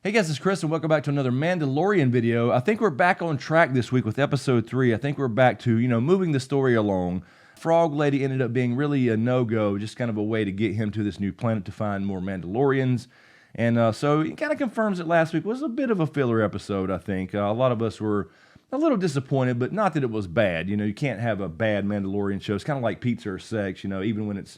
Hey guys, it's Chris and welcome back to another Mandalorian video. I think we're back on track this week with episode 3. I think we're back to, moving the story along. Frog Lady ended up being really a no-go, just kind of a way to get him to this new planet to find more Mandalorians. And so it kind of confirms that last week was a bit of a filler episode, I think. A lot of us were a little disappointed, but not that it was bad. You can't have a bad Mandalorian show. It's kind of like pizza or sex, even when it's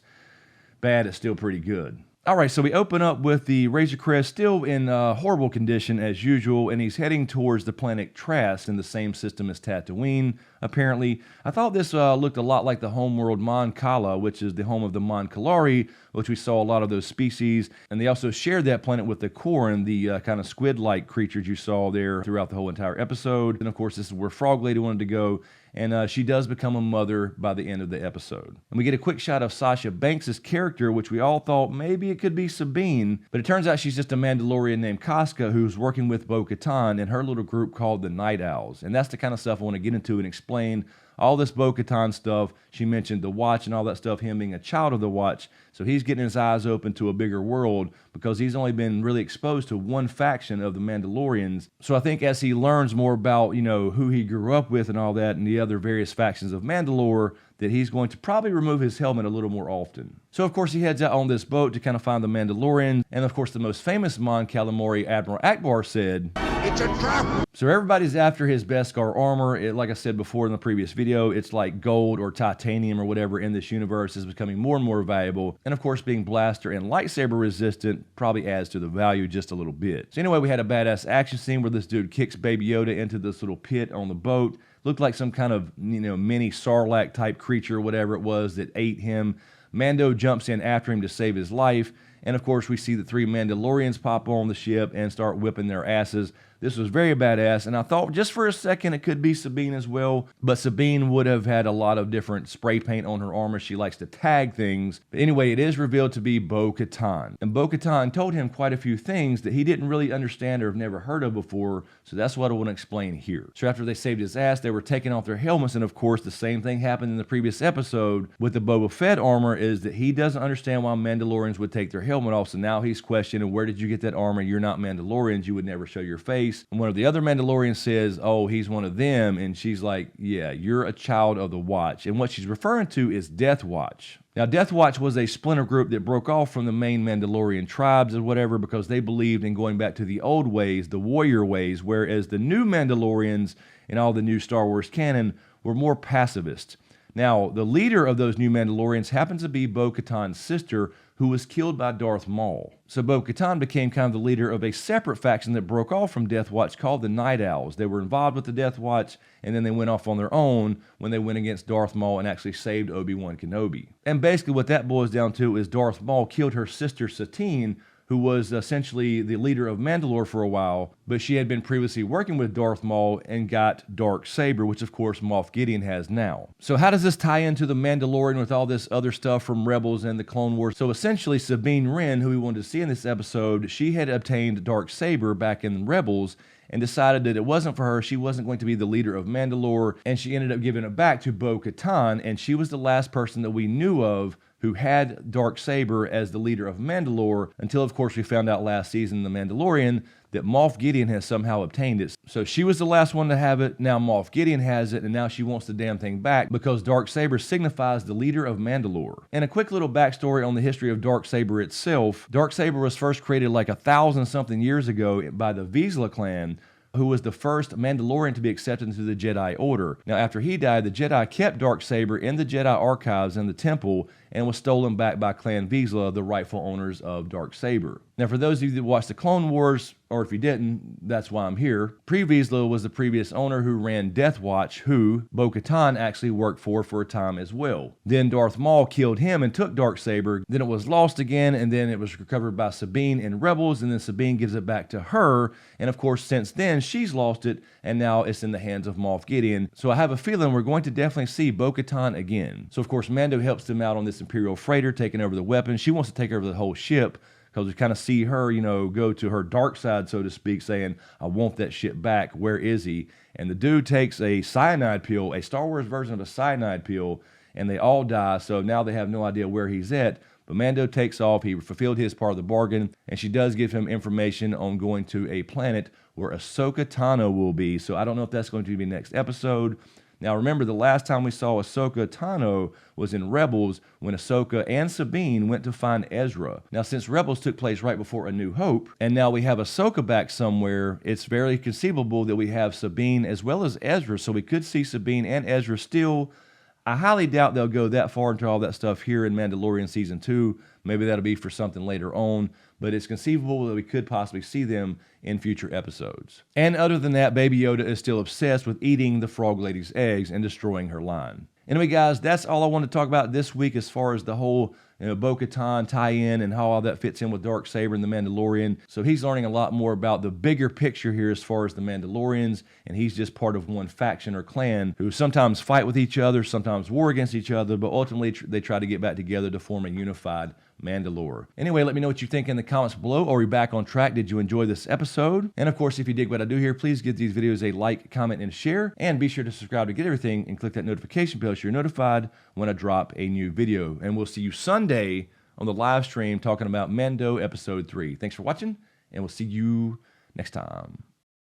bad, it's still pretty good. All right, so we open up with the Razor Crest still in horrible condition as usual, and he's heading towards the planet Trask in the same system as Tatooine, apparently. I thought this looked a lot like the homeworld Mon Cala, which is the home of the Mon Calari, which we saw a lot of those species, and they also shared that planet with the Corrin, the kind of squid-like creatures you saw there throughout the whole entire episode. And of course, this is where Frog Lady wanted to go, and she does become a mother by the end of the episode. And we get a quick shot of Sasha Banks' character, which we all thought maybe it could be Sabine, but it turns out she's just a Mandalorian named Casca who's working with Bo-Katan and her little group called the Night Owls. And that's the kind of stuff I want to get into and explain. All this Bo-Katan stuff, she mentioned the Watch and all that stuff, him being a child of the Watch. So he's getting his eyes open to a bigger world because he's only been really exposed to one faction of the Mandalorians. So I think as he learns more about, who he grew up with and all that and the other various factions of Mandalore, that he's going to probably remove his helmet a little more often. So of course he heads out on this boat to kind of find the Mandalorians. And of course the most famous Mon Calamari, Admiral Akbar, said, "It's a trap!" So everybody's after his Beskar armor. Like I said before in the previous video, it's like gold or titanium or whatever in this universe is becoming more and more valuable. And of course being blaster and lightsaber resistant probably adds to the value just a little bit. So anyway, we had a badass action scene where this dude kicks Baby Yoda into this little pit on the boat. Looked like some kind of, mini Sarlacc type creature or whatever it was that ate him. Mando jumps in after him to save his life. And of course, we see the 3 Mandalorians pop on the ship and start whipping their asses. This was very badass, and I thought just for a second it could be Sabine as well, but Sabine would have had a lot of different spray paint on her armor. She likes to tag things. But anyway, it is revealed to be Bo-Katan. And Bo-Katan told him quite a few things that he didn't really understand or have never heard of before, so that's what I want to explain here. So after they saved his ass, they were taking off their helmets, and of course the same thing happened in the previous episode with the Boba Fett armor, is that he doesn't understand why Mandalorians would take their helmet off, so now he's questioning, where did you get that armor? You're not Mandalorians, you would never show your face. And one of the other Mandalorians says, oh, he's one of them. And she's like, yeah, you're a child of the Watch. And what she's referring to is Death Watch. Now, Death Watch was a splinter group that broke off from the main Mandalorian tribes or whatever because they believed in going back to the old ways, the warrior ways, whereas the new Mandalorians in all the new Star Wars canon were more pacifist. Now, the leader of those new Mandalorians happens to be Bo-Katan's sister, who was killed by Darth Maul. So Bo-Katan became kind of the leader of a separate faction that broke off from Death Watch called the Night Owls. They were involved with the Death Watch, and then they went off on their own when they went against Darth Maul and actually saved Obi-Wan Kenobi. And basically what that boils down to is Darth Maul killed her sister Satine, who was essentially the leader of Mandalore for a while, but she had been previously working with Darth Maul and got Darksaber, which of course Moff Gideon has now. So how does this tie into the Mandalorian with all this other stuff from Rebels and the Clone Wars? So essentially Sabine Wren, who we wanted to see in this episode, she had obtained Darksaber back in Rebels and decided that it wasn't for her, she wasn't going to be the leader of Mandalore, and she ended up giving it back to Bo-Katan, and she was the last person that we knew of who had Darksaber as the leader of Mandalore, until of course we found out last season, The Mandalorian, that Moff Gideon has somehow obtained it. So she was the last one to have it, now Moff Gideon has it, and now she wants the damn thing back because Darksaber signifies the leader of Mandalore. And a quick little backstory on the history of Darksaber itself. Darksaber was first created like 1,000-something years ago by the Vizsla clan, who was the first Mandalorian to be accepted into the Jedi Order. Now, after he died, the Jedi kept Darksaber in the Jedi archives in the temple and was stolen back by Clan Vizsla, the rightful owners of Darksaber. Now, for those of you that watched the Clone Wars, or if you didn't, that's why I'm here. Pre-Vizsla was the previous owner who ran Death Watch, who Bo-Katan actually worked for a time as well. Then Darth Maul killed him and took Darksaber. Then it was lost again, and then it was recovered by Sabine in Rebels, and then Sabine gives it back to her. And of course, since then, she's lost it, and now it's in the hands of Moff Gideon. So I have a feeling we're going to definitely see Bo-Katan again. So of course, Mando helps them out on this Imperial freighter, taking over the weapons. She wants to take over the whole ship, because we kind of see her, go to her dark side, so to speak, saying, I want that shit back. Where is he? And the dude takes a cyanide pill, a Star Wars version of a cyanide pill, and they all die. So now they have no idea where he's at. But Mando takes off. He fulfilled his part of the bargain, and she does give him information on going to a planet where Ashoka Tano will be. So I don't know if that's going to be next episode. Now remember, the last time we saw Ashoka Tano was in Rebels when Ahsoka and Sabine went to find Ezra. Now since Rebels took place right before A New Hope, and now we have Ahsoka back somewhere, it's very conceivable that we have Sabine as well as Ezra, so we could see Sabine and Ezra still. I highly doubt they'll go that far into all that stuff here in Mandalorian Season 2. Maybe that'll be for something later on, but it's conceivable that we could possibly see them in future episodes. And other than that, Baby Yoda is still obsessed with eating the Frog Lady's eggs and destroying her line. Anyway, guys, that's all I want to talk about this week as far as the whole Bo-Katan tie-in and how all that fits in with Darksaber and the Mandalorian. So he's learning a lot more about the bigger picture here as far as the Mandalorians, and he's just part of one faction or clan who sometimes fight with each other, sometimes war against each other, but ultimately they try to get back together to form a unified Mandalore. Anyway, let me know what you think in the comments below. Are we back on track? Did you enjoy this episode? And of course, if you dig what I do here, please give these videos a like, comment, and share. And be sure to subscribe to get everything and click that notification bell so you're notified when I drop a new video. And we'll see you Sunday on the live stream talking about Mando Episode 3. Thanks for watching, and we'll see you next time.